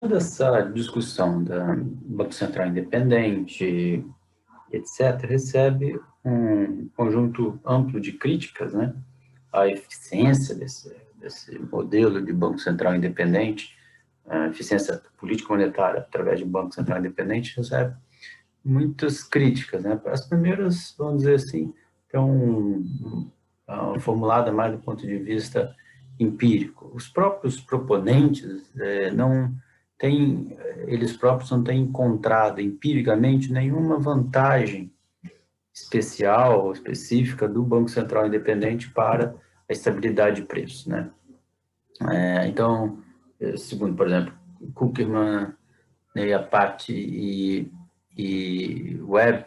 Toda essa discussão da Banco Central independente, etc., recebe um conjunto amplo de críticas, né? A eficiência desse modelo de Banco Central independente, a eficiência política monetária através de um Banco Central independente recebe muitas críticas, né? As primeiras, vamos dizer assim, estão formuladas mais do ponto de vista empírico. Os próprios proponentes não têm, eles próprios não têm encontrado empiricamente nenhuma vantagem especial ou específica do Banco Central independente para a estabilidade de preços, né? Então, segundo, por exemplo, Kuckerman, Neyapati e Webb,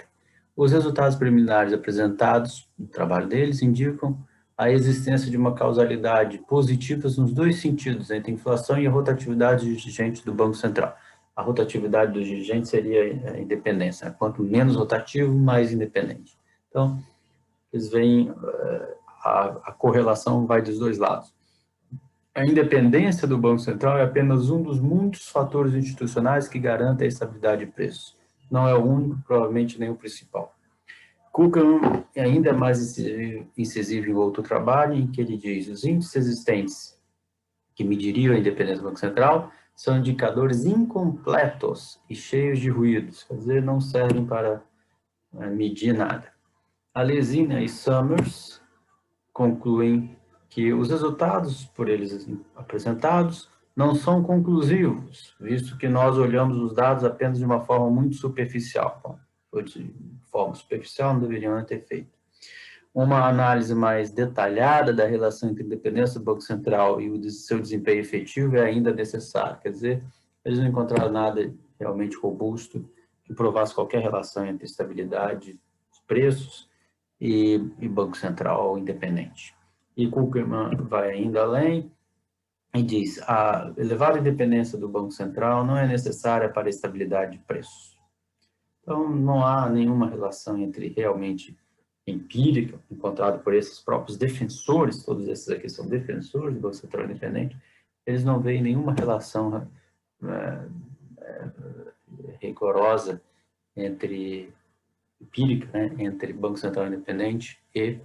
os resultados preliminares apresentados no trabalho deles indicam a existência de uma causalidade positiva nos dois sentidos, entre a inflação e a rotatividade dos dirigentes do Banco Central. A rotatividade dos dirigentes seria a independência, né? Quanto menos rotativo, mais independente. Então, eles veem a correlação vai dos dois lados. A independência do Banco Central é apenas um dos muitos fatores institucionais que garantem a estabilidade de preços. Não é o único, provavelmente nem o principal. Kukan ainda é mais incisivo em outro trabalho, em que ele diz os índices existentes que mediriam a independência do Banco Central são indicadores incompletos e cheios de ruídos, quer dizer, não servem para medir nada. Alesina e Summers concluem que os resultados por eles apresentados não são conclusivos, visto que nós olhamos os dados apenas de uma forma muito superficial. Bom, de forma superficial não deveriam ter feito. Uma análise mais detalhada da relação entre a independência do Banco Central e o seu desempenho efetivo é ainda necessária. Quer dizer, eles não encontraram nada realmente robusto que provasse qualquer relação entre estabilidade dos preços e Banco Central independente. E Kuckerman vai ainda além e diz: a elevada independência do Banco Central não é necessária para a estabilidade de preços. Então, não há nenhuma relação entre realmente empírica, encontrada por esses próprios defensores, todos esses aqui são defensores do Banco Central independente, eles não veem nenhuma relação rigorosa entre empírica, né, entre Banco Central independente e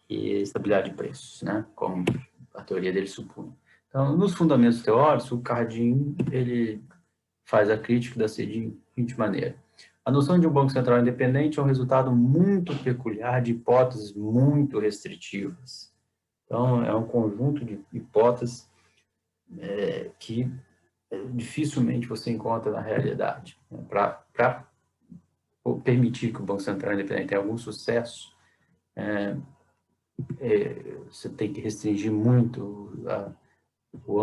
estabilidade de preços, né, como a teoria dele supõe. Então, nos fundamentos teóricos, o Cardin ele faz a crítica da seguinte maneira: a noção de um Banco Central independente é um resultado muito peculiar de hipóteses muito restritivas. Então, é um conjunto de hipóteses que dificilmente você encontra na realidade. Para permitir que o Banco Central independente tenha algum sucesso, você tem que restringir muito o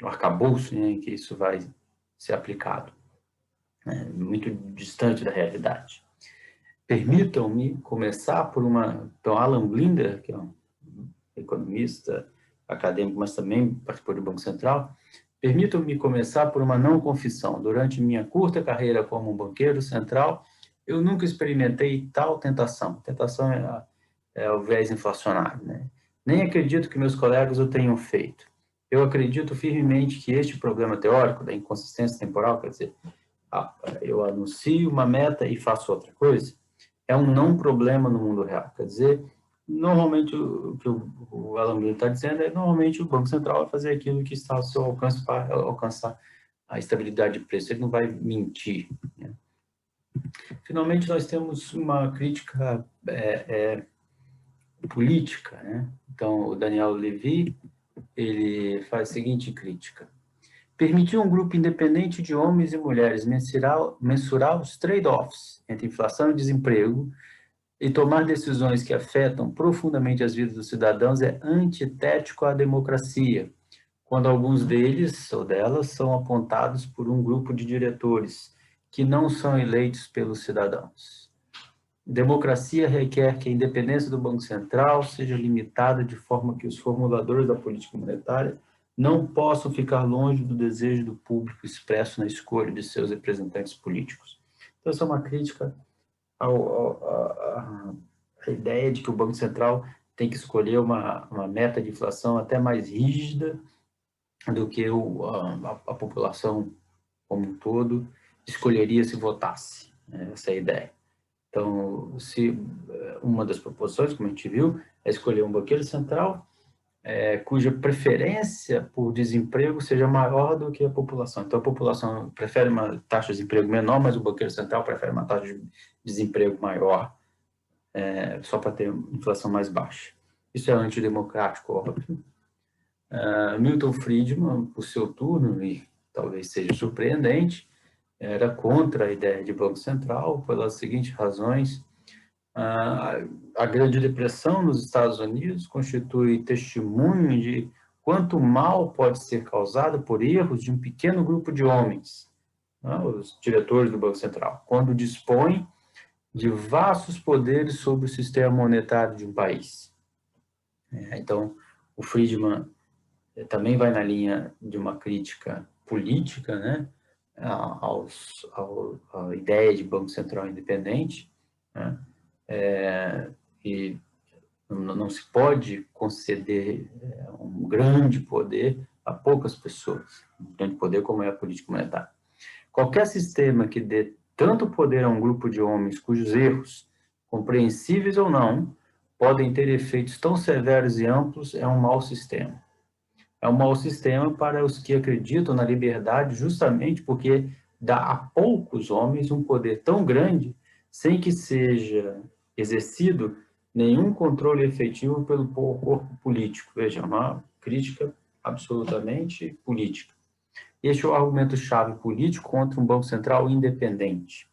arcabouço, né, em que isso vai ser aplicado. Muito distante da realidade. Permitam-me começar por então, Alan Blinder, que é um economista acadêmico, mas também participou do Banco Central. Permitam-me começar por uma não confissão. Durante minha curta carreira como um banqueiro central, eu nunca experimentei tal tentação. Tentação é o viés inflacionário, né? Nem acredito que meus colegas o tenham feito. Eu acredito firmemente que este problema teórico da inconsistência temporal, quer dizer, eu anuncio uma meta e faço outra coisa, é um não problema no mundo real. Quer dizer, normalmente o que o Alan Miller está dizendo normalmente o Banco Central vai fazer aquilo que está ao seu alcance para alcançar a estabilidade de preço. Ele não vai mentir, né? Finalmente, nós temos uma crítica política, né? Então, o Daniel Levy, ele faz a seguinte crítica: permitir um grupo independente de homens e mulheres mensurar os trade-offs entre inflação e desemprego e tomar decisões que afetam profundamente as vidas dos cidadãos é antitético à democracia, quando alguns deles ou delas são apontados por um grupo de diretores que não são eleitos pelos cidadãos. Democracia requer que a independência do Banco Central seja limitada de forma que os formuladores da política monetária não possam ficar longe do desejo do público expresso na escolha de seus representantes políticos. Então, essa é uma crítica à ideia de que o Banco Central tem que escolher uma meta de inflação até mais rígida do que a população como um todo escolheria se votasse. Essa é a ideia. Então, se uma das proposições, como a gente viu, é escolher um banqueiro central cuja preferência por desemprego seja maior do que a população. Então, a população prefere uma taxa de desemprego menor, mas o banqueiro central prefere uma taxa de desemprego maior, só para ter inflação mais baixa. Isso é antidemocrático, óbvio. Milton Friedman, por seu turno, e talvez seja surpreendente, era contra a ideia de Banco Central, pelas seguintes razões. A Grande Depressão nos Estados Unidos constitui testemunho de quanto mal pode ser causado por erros de um pequeno grupo de homens, os diretores do Banco Central, quando dispõem de vastos poderes sobre o sistema monetário de um país. Então, o Friedman também vai na linha de uma crítica política, né, à ideia de Banco Central independente, né, e não se pode conceder um grande poder a poucas pessoas, um grande poder como é a política monetária. Qualquer sistema que dê tanto poder a um grupo de homens cujos erros, compreensíveis ou não, podem ter efeitos tão severos e amplos é um mau sistema. É um mau sistema para os que acreditam na liberdade justamente porque dá a poucos homens um poder tão grande sem que seja exercido nenhum controle efetivo pelo corpo político. Veja, uma crítica absolutamente política. Este é o argumento-chave político contra um Banco Central independente.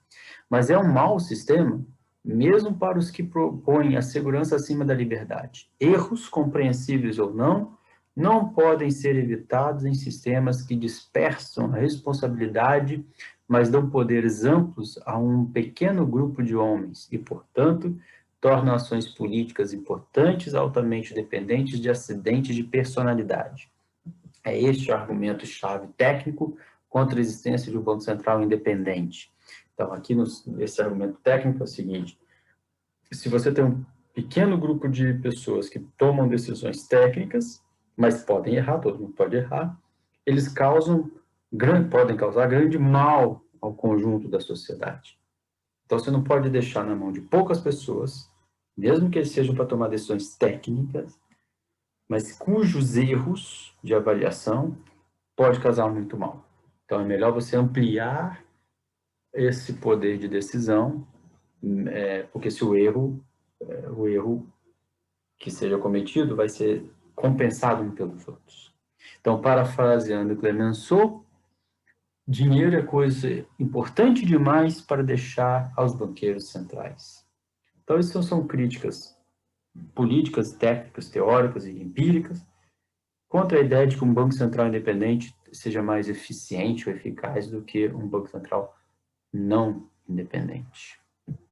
Mas é um mau sistema, mesmo para os que propõem a segurança acima da liberdade. Erros, compreensíveis ou não podem ser evitados em sistemas que dispersam a responsabilidade, mas dão poderes amplos a um pequeno grupo de homens e, portanto, tornam ações políticas importantes altamente dependentes de acidentes de personalidade. É este o argumento-chave técnico contra a existência de um Banco Central independente. Então, aqui esse argumento técnico é o seguinte: se você tem um pequeno grupo de pessoas que tomam decisões técnicas, mas podem errar, todo mundo pode errar, eles podem causar grande mal ao conjunto da sociedade. Então, você não pode deixar na mão de poucas pessoas, mesmo que eles sejam para tomar decisões técnicas, mas cujos erros de avaliação pode causar muito mal. Então, é melhor você ampliar esse poder de decisão, porque se o erro que seja cometido vai ser compensado um pelos outros. Então, parafraseando Clemenceau, dinheiro é coisa importante demais para deixar aos banqueiros centrais. Então, isso são críticas políticas, técnicas, teóricas e empíricas contra a ideia de que um banco central independente seja mais eficiente ou eficaz do que um banco central não independente.